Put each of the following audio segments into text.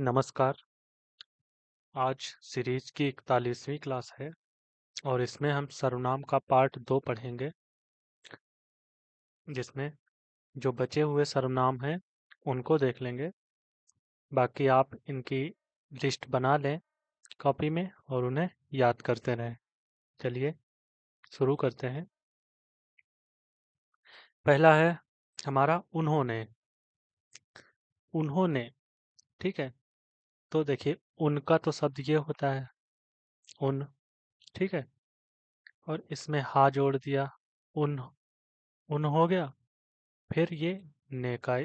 नमस्कार। आज सीरीज की 41वीं क्लास है और इसमें हम सर्वनाम का पार्ट 2 पढ़ेंगे, जिसमें जो बचे हुए सर्वनाम हैं उनको देख लेंगे। बाकी आप इनकी लिस्ट बना लें कॉपी में और उन्हें याद करते रहें। चलिए शुरू करते हैं। पहला है हमारा उन्होंने। उन्होंने, ठीक है। तो देखिए, उनका तो शब्द ये होता है उन, ठीक है। और इसमें हा जोड़ दिया, उन उन हो गया। फिर ये ने का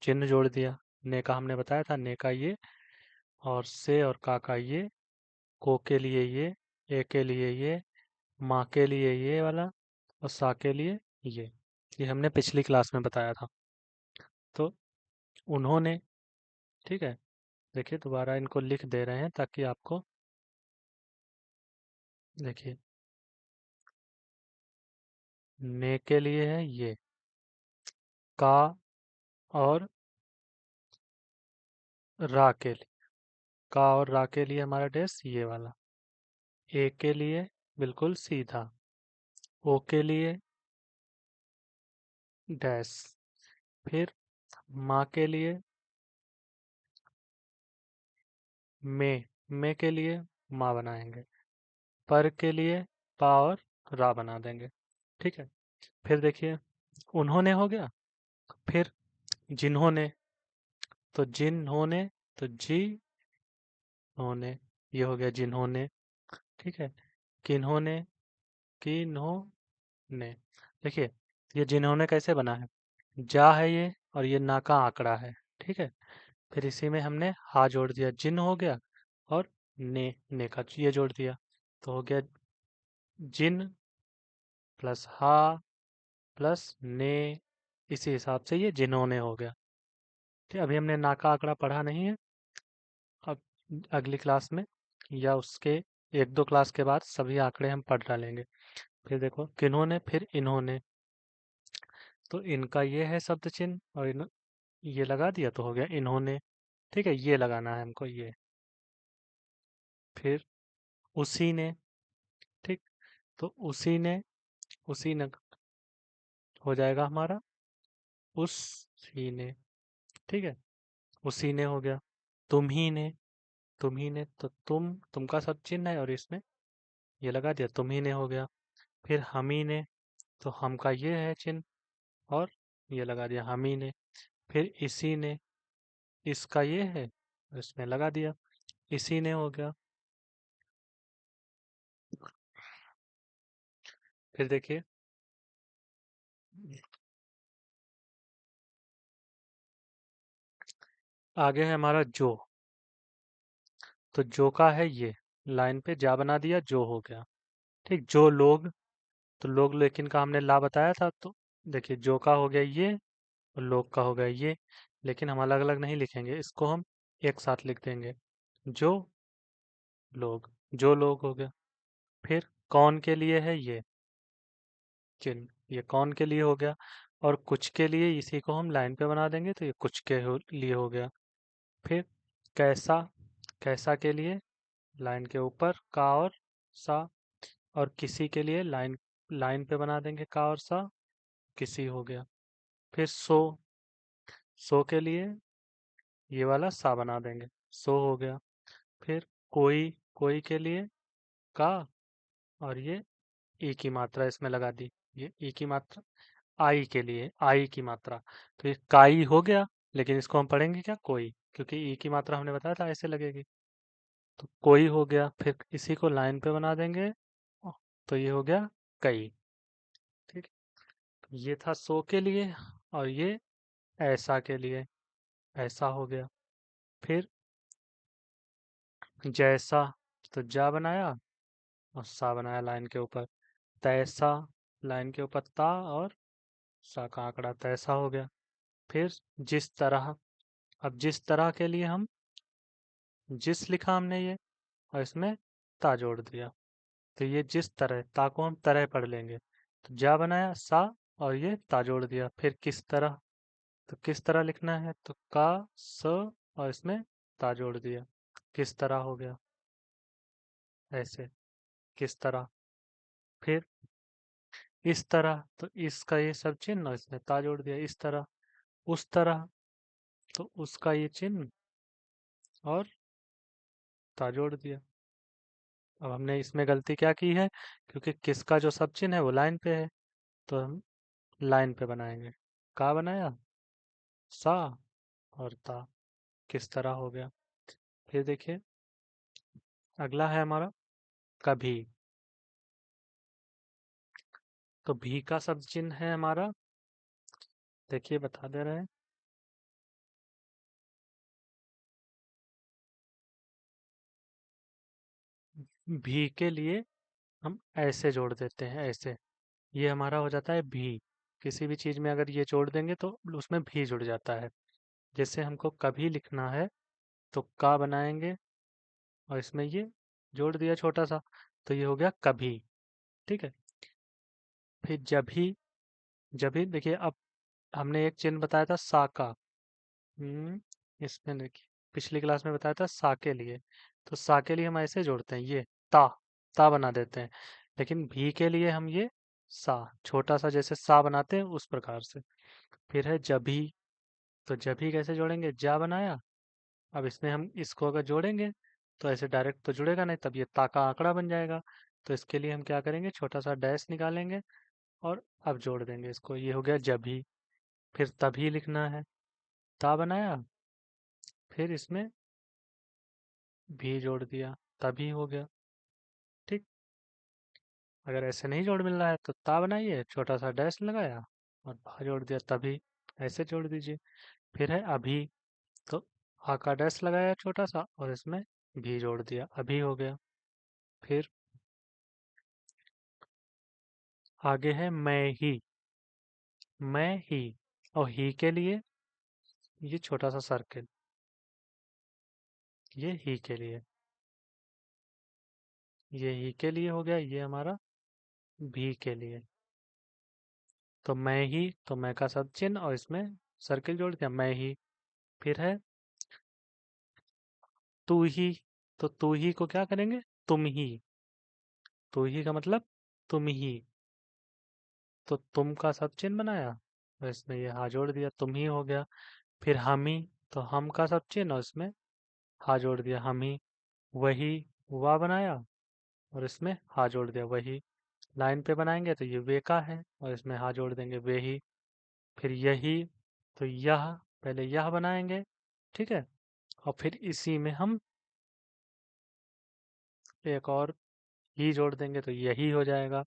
चिन्ह जोड़ दिया। ने का हमने बताया था, ने का ये, और से और का ये, को के लिए ये, के लिए ये, माँ के लिए ये वाला, और सा के लिए ये हमने पिछली क्लास में बताया था। तो उन्होंने, ठीक है। देखिए दोबारा इनको लिख दे रहे हैं ताकि आपको, देखिए, ने के लिए है ये, का और रा के लिए, का और रा के लिए हमारा डेस ये वाला, ए के लिए बिल्कुल सीधा, ओ के लिए डैश, फिर माँ के लिए में के लिए माँ बनाएंगे, पर के लिए पा और रा बना देंगे, ठीक है। फिर देखिए, उन्होंने हो गया। फिर जिन्होंने, तो जिन्होंने, तो जी होने, ये हो गया जिन्होंने, ठीक है। किन्होंने, किन्होंने, देखिए ये जिन्होंने कैसे बना है, जा है ये और ये ना का आंकड़ा है, ठीक है। फिर इसी में हमने हा जोड़ दिया, जिन हो गया, और ने का ये जोड़ दिया, तो हो गया जिन प्लस हा प्लस ने। इसी हिसाब से ये जिन्होंने हो गया, ठीक। अभी हमने ना का आंकड़ा पढ़ा नहीं है। अब अगली क्लास में या उसके एक दो क्लास के बाद सभी आंकड़े हम पढ़ डालेंगे। फिर देखो किन्होंने, फिर इन्होंने, तो इनका ये है शब्द चिन्ह और ये लगा दिया तो हो गया इन्होंने, ठीक है। ये लगाना है हमको ये। फिर उसी ने, ठीक। तो उसी ने हो जाएगा हमारा उसी ने, ठीक है। उसी ने हो गया। तुम ही ने, तो तुम का सब चिन्ह है और इसमें ये लगा दिया, तुम ही ने हो गया। फिर हम ही ने, तो हम का ये है चिन्ह और ये लगा दिया हम ही ने। फिर इसी ने, इसका ये है, इसमें लगा दिया, इसी ने हो गया। फिर देखिए, आगे है हमारा जो। तो जो का है ये, लाइन पे जा बना दिया, जो हो गया, ठीक। जो लोग, तो लोग लेकिन का हमने ला बताया था, तो देखिए जो का हो गया ये और लोग का हो गया ये, लेकिन हम अलग अलग नहीं लिखेंगे, इसको हम एक साथ लिख देंगे, जो लोग, जो लोग हो गया। फिर कौन के लिए है ये चिन्ह, ये कौन के लिए हो गया, और कुछ के लिए इसी को हम लाइन पे बना देंगे, तो ये कुछ के लिए हो गया। फिर कैसा, कैसा के लिए लाइन के ऊपर का और सा, और किसी के लिए लाइन लाइन पे बना देंगे का और सा, किसी हो गया। फिर सो के लिए ये वाला सा बना देंगे, सो हो गया। फिर कोई के लिए का, और ये ई की मात्रा इसमें लगा दी, ये ई की मात्रा, आई के लिए आई की मात्रा, तो ये काई हो गया। लेकिन इसको हम पढ़ेंगे क्या, कोई, क्योंकि ई की मात्रा हमने बताया था ऐसे लगेगी, तो कोई हो गया। फिर इसी को लाइन पे बना देंगे, तो ये हो गया कई, ठीक। ये था सो के लिए, और ये ऐसा के लिए, ऐसा हो गया। फिर जैसा, तो जा बनाया और सा बनाया लाइन के ऊपर, तैसा लाइन के ऊपर ता और सा का आंकड़ा, तैसा हो गया। फिर जिस तरह, अब जिस तरह के लिए हम जिस लिखा हमने ये, और इसमें ता जोड़ दिया, तो ये जिस तरह, ता को हम तरह पढ़ लेंगे, तो जा बनाया सा और ये ता जोड़ दिया। फिर किस तरह, तो किस तरह लिखना है, तो का स और इसमें ता जोड़ दिया। किस तरह हो गया, ऐसे, किस तरह। फिर इस तरह, तो इसका ये सब चिन्ह और इसमें ता जोड़ दिया। इस तरह, उस तरह, तो उसका ये चिन्ह और ता जोड़ दिया। अब हमने इसमें गलती क्या की है, क्योंकि किसका जो सब चिन्ह है वो लाइन पे है, तो हम लाइन पे बनाएंगे। का बनाया, सा और ता, किस तरह हो गया। फिर देखिए अगला है हमारा कभी। तो भी का सब चिन्ह है हमारा, देखिए बता दे रहे हैं। भी के लिए हम ऐसे जोड़ देते हैं, ऐसे, ये हमारा हो जाता है भी। किसी भी चीज में अगर ये जोड़ देंगे तो उसमें भी जुड़ जाता है। जैसे हमको कभी लिखना है तो का बनाएंगे और इसमें ये जोड़ दिया छोटा सा, तो ये हो गया कभी। ठीक है। फिर जभी, जभी देखिए अब हमने एक चिन्ह बताया था सा का। इसमें देखिए पिछली क्लास में बताया था सा के लिए, तो सा के लिए हम ऐसे जोड़ते हैं, ये ता, ता बना देते हैं। लेकिन भी के लिए हम ये सा, छोटा सा जैसे सा बनाते हैं उस प्रकार से। फिर है जभी। तो जभी कैसे जोड़ेंगे, जा बनाया। अब इसमें हम इसको अगर जोड़ेंगे तो ऐसे डायरेक्ट तो जुड़ेगा नहीं, तब ये ता का आंकड़ा बन जाएगा। तो इसके लिए हम क्या करेंगे, छोटा सा डैश निकालेंगे और अब जोड़ देंगे इसको, ये हो गया जभी। फिर तभी लिखना है, ता बनाया, फिर इसमें भी जोड़ दिया, तभी हो गया। ठीक। अगर ऐसे नहीं जोड़ मिल रहा है तो ता बनाइए, छोटा सा डैश लगाया और भा जोड़ दिया, तभी, ऐसे जोड़ दीजिए। फिर है अभी। तो आ का डैश लगाया छोटा सा और इसमें भी जोड़ दिया, अभी हो गया। फिर आगे है मैं ही। मैं ही, और ही के लिए ये छोटा सा सर्किल, ये ही के लिए, ये ही के लिए हो गया, ये हमारा भी के लिए। तो मैं ही, तो मैं का सब चिन्ह और इसमें सर्किल जोड़ दिया, मैं ही। फिर है तू ही। तो तू ही को क्या करेंगे, तुम ही। तू ही का मतलब तुम ही, तो तुम का सब चिन्ह बनाया और इसमें ये हा जोड़ दिया, तुम ही हो गया। फिर हम ही, तो हम का सब चिन्ह और इसमें हा जोड़ दिया, हम ही। वही, वाह बनाया और इसमें हा जोड़ दिया, वही। लाइन पे बनाएंगे तो ये वे का है और इसमें हा जोड़ देंगे, वे ही। फिर यही, तो यह, पहले यह बनाएंगे, ठीक है, और फिर इसी में हम एक और ही जोड़ देंगे तो यही हो जाएगा।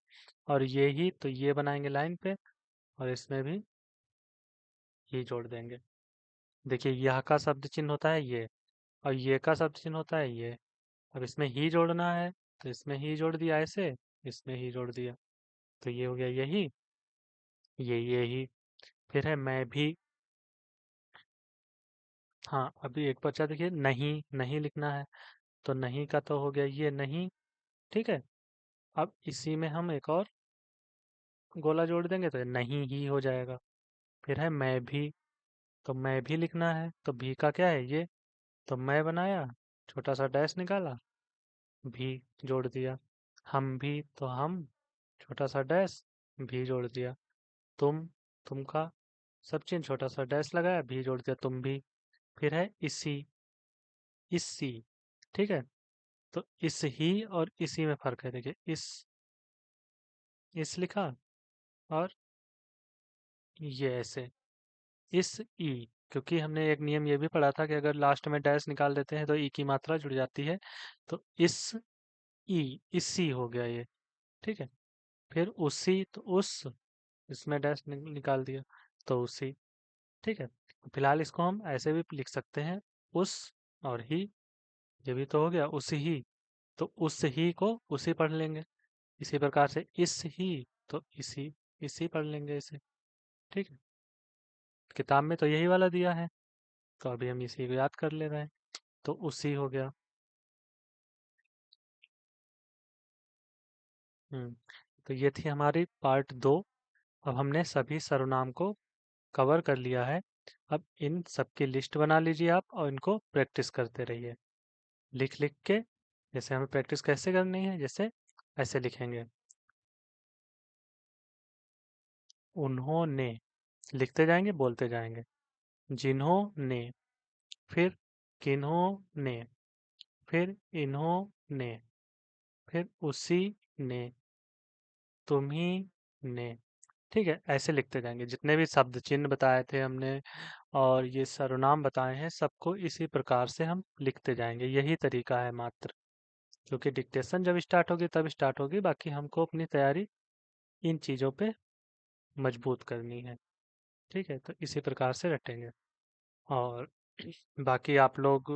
और ये ही, तो ये बनाएंगे लाइन पे और इसमें भी ही जोड़ देंगे। देखिए यह का शब्द चिन्ह होता है ये, और ये का शब्द चिन्ह होता है ये। अब इसमें ही जोड़ना है तो इसमें ही जोड़ दिया ऐसे, इसमें ही जोड़ दिया, तो ये हो गया यही, ये ही। फिर है मैं भी। हाँ अभी एक बच्चा देखिए, नहीं, नहीं लिखना है, तो नहीं का तो हो गया ये नहीं। ठीक है। अब इसी में हम एक और गोला जोड़ देंगे तो ये नहीं ही हो जाएगा। फिर है मैं भी। तो मैं भी लिखना है, तो भी का क्या है ये, तो मैं बनाया, छोटा सा डैश निकाला, भी जोड़ दिया। हम भी, तो हम, छोटा सा डैश, भी जोड़ दिया। तुम का सब चिन्ह, छोटा सा डैश लगाया, भी जोड़ दिया, तुम भी। फिर है इसी, इसी। ठीक है। तो इस ही और इसी में फर्क है, देखिए इस लिखा और ये ऐसे, इस ई। क्योंकि हमने एक नियम ये भी पढ़ा था कि अगर लास्ट में डैश निकाल देते हैं तो ई की मात्रा जुड़ जाती है। तो इस ई, इसी हो गया ये। ठीक है। फिर उसी, तो उस, इसमें डैश निकाल दिया, तो उसी। ठीक है। फिलहाल इसको हम ऐसे भी लिख सकते हैं, उस और ही, ये भी तो हो गया उस ही, तो उस ही को उसी पढ़ लेंगे। इसी प्रकार से इस ही, तो इसी, इसी पढ़ लेंगे इसे। ठीक है। किताब में तो यही वाला दिया है, तो अभी हम इसी को याद कर ले रहे हैं, तो उसी हो गया। हम्म। तो ये थी हमारी पार्ट 2। अब हमने सभी सर्वनाम को कवर कर लिया है। अब इन सबकी लिस्ट बना लीजिए आप और इनको प्रैक्टिस करते रहिए लिख लिख के। जैसे हमें प्रैक्टिस कैसे करनी है, जैसे ऐसे लिखेंगे, उन्होंने, लिखते जाएंगे बोलते जाएंगे, जिन्होंने, फिर किन्होंने, फिर इन्होंने, फिर उसी ने, तुम्ही ने। ठीक है, ऐसे लिखते जाएंगे। जितने भी शब्द चिन्ह बताए थे हमने और ये सर्वनाम बताए हैं, सबको इसी प्रकार से हम लिखते जाएंगे। यही तरीका है मात्र, क्योंकि डिक्टेशन जब स्टार्ट होगी तब स्टार्ट होगी, बाकी हमको अपनी तैयारी इन चीज़ों पे मजबूत करनी है। ठीक है, तो इसी प्रकार से रटेंगे। और बाकी आप लोग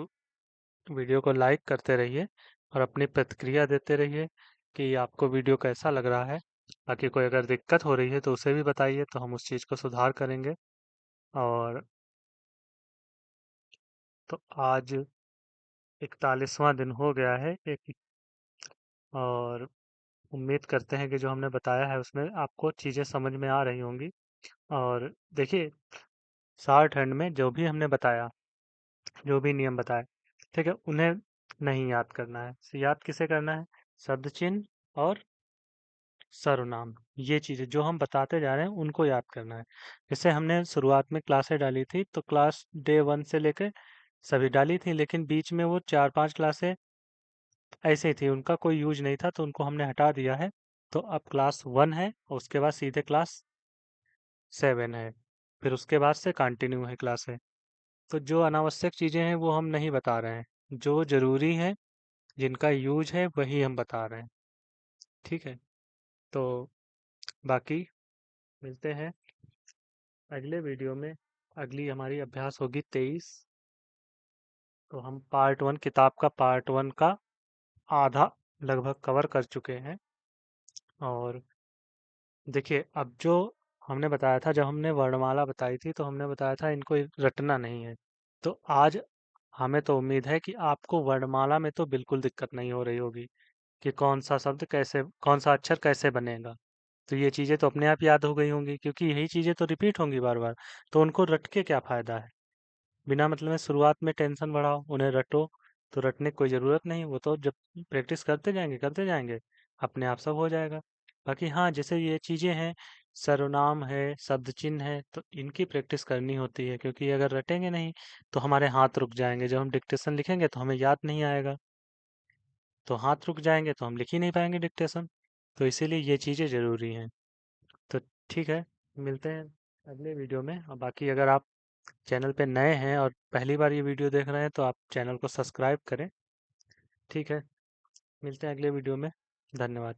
वीडियो को लाइक करते रहिए और अपनी प्रतिक्रिया देते रहिए कि आपको वीडियो कैसा लग रहा है। बाकी कोई अगर दिक्कत हो रही है तो उसे भी बताइए, तो हम उस चीज़ को सुधार करेंगे। और तो आज 41वां दिन हो गया है एक, और उम्मीद करते हैं कि जो हमने बताया है उसमें आपको चीज़ें समझ में आ रही होंगी। और देखिए, शॉर्ट हैंड में जो भी हमने बताया, जो भी नियम बताए, ठीक है, उन्हें नहीं याद करना है। याद किसे करना है? शब्द चिन्ह और सर्वनाम, ये चीज़ें जो हम बताते जा रहे हैं उनको याद करना है। जैसे हमने शुरुआत में क्लासें डाली थी, तो क्लास डे 1 से लेकर सभी डाली थी, लेकिन बीच में वो 4-5 क्लासें ऐसे ही थी, उनका कोई यूज नहीं था, तो उनको हमने हटा दिया है। तो अब क्लास 1 है और उसके बाद सीधे क्लास 7 है, फिर उसके बाद से कंटिन्यू है क्लास है। तो जो अनावश्यक चीज़ें हैं वो हम नहीं बता रहे हैं, जो ज़रूरी है, जिनका यूज है, वही हम बता रहे हैं। ठीक है, तो बाकी मिलते हैं अगले वीडियो में। अगली हमारी अभ्यास होगी 23। तो हम पार्ट 1, किताब का पार्ट 1 का आधा लगभग कवर कर चुके हैं। और देखिए, अब जो हमने बताया था, जब हमने वर्णमाला बताई थी तो हमने बताया था इनको रटना नहीं है। तो आज हमें तो उम्मीद है कि आपको वर्णमाला में तो बिल्कुल दिक्कत नहीं हो रही होगी कि कौन सा शब्द कैसे, कौन सा अक्षर कैसे बनेगा। तो ये चीज़ें तो अपने आप याद हो गई होंगी, क्योंकि यही चीज़ें तो रिपीट होंगी बार बार। तो उनको रट के क्या फ़ायदा है? बिना मतलब में शुरुआत में टेंशन बढ़ाओ, उन्हें रटो। तो रटने की कोई ज़रूरत नहीं, वो तो जब प्रैक्टिस करते जाएंगे अपने आप सब हो जाएगा। बाकी हाँ, जैसे ये चीज़ें हैं, सर्वनाम है, शब्द चिन्ह है, तो इनकी प्रैक्टिस करनी होती है, क्योंकि अगर रटेंगे नहीं तो हमारे हाथ रुक जाएंगे। जब हम डिक्टेशन लिखेंगे तो हमें याद नहीं आएगा, तो हाथ रुक जाएंगे तो हम लिख ही नहीं पाएंगे डिक्टेशन। तो इसीलिए ये चीज़ें ज़रूरी हैं। तो ठीक है, मिलते हैं अगले वीडियो में। और बाकी अगर आप चैनल पे नए हैं और पहली बार ये वीडियो देख रहे हैं तो आप चैनल को सब्सक्राइब करें। ठीक है, मिलते हैं अगले वीडियो में। धन्यवाद।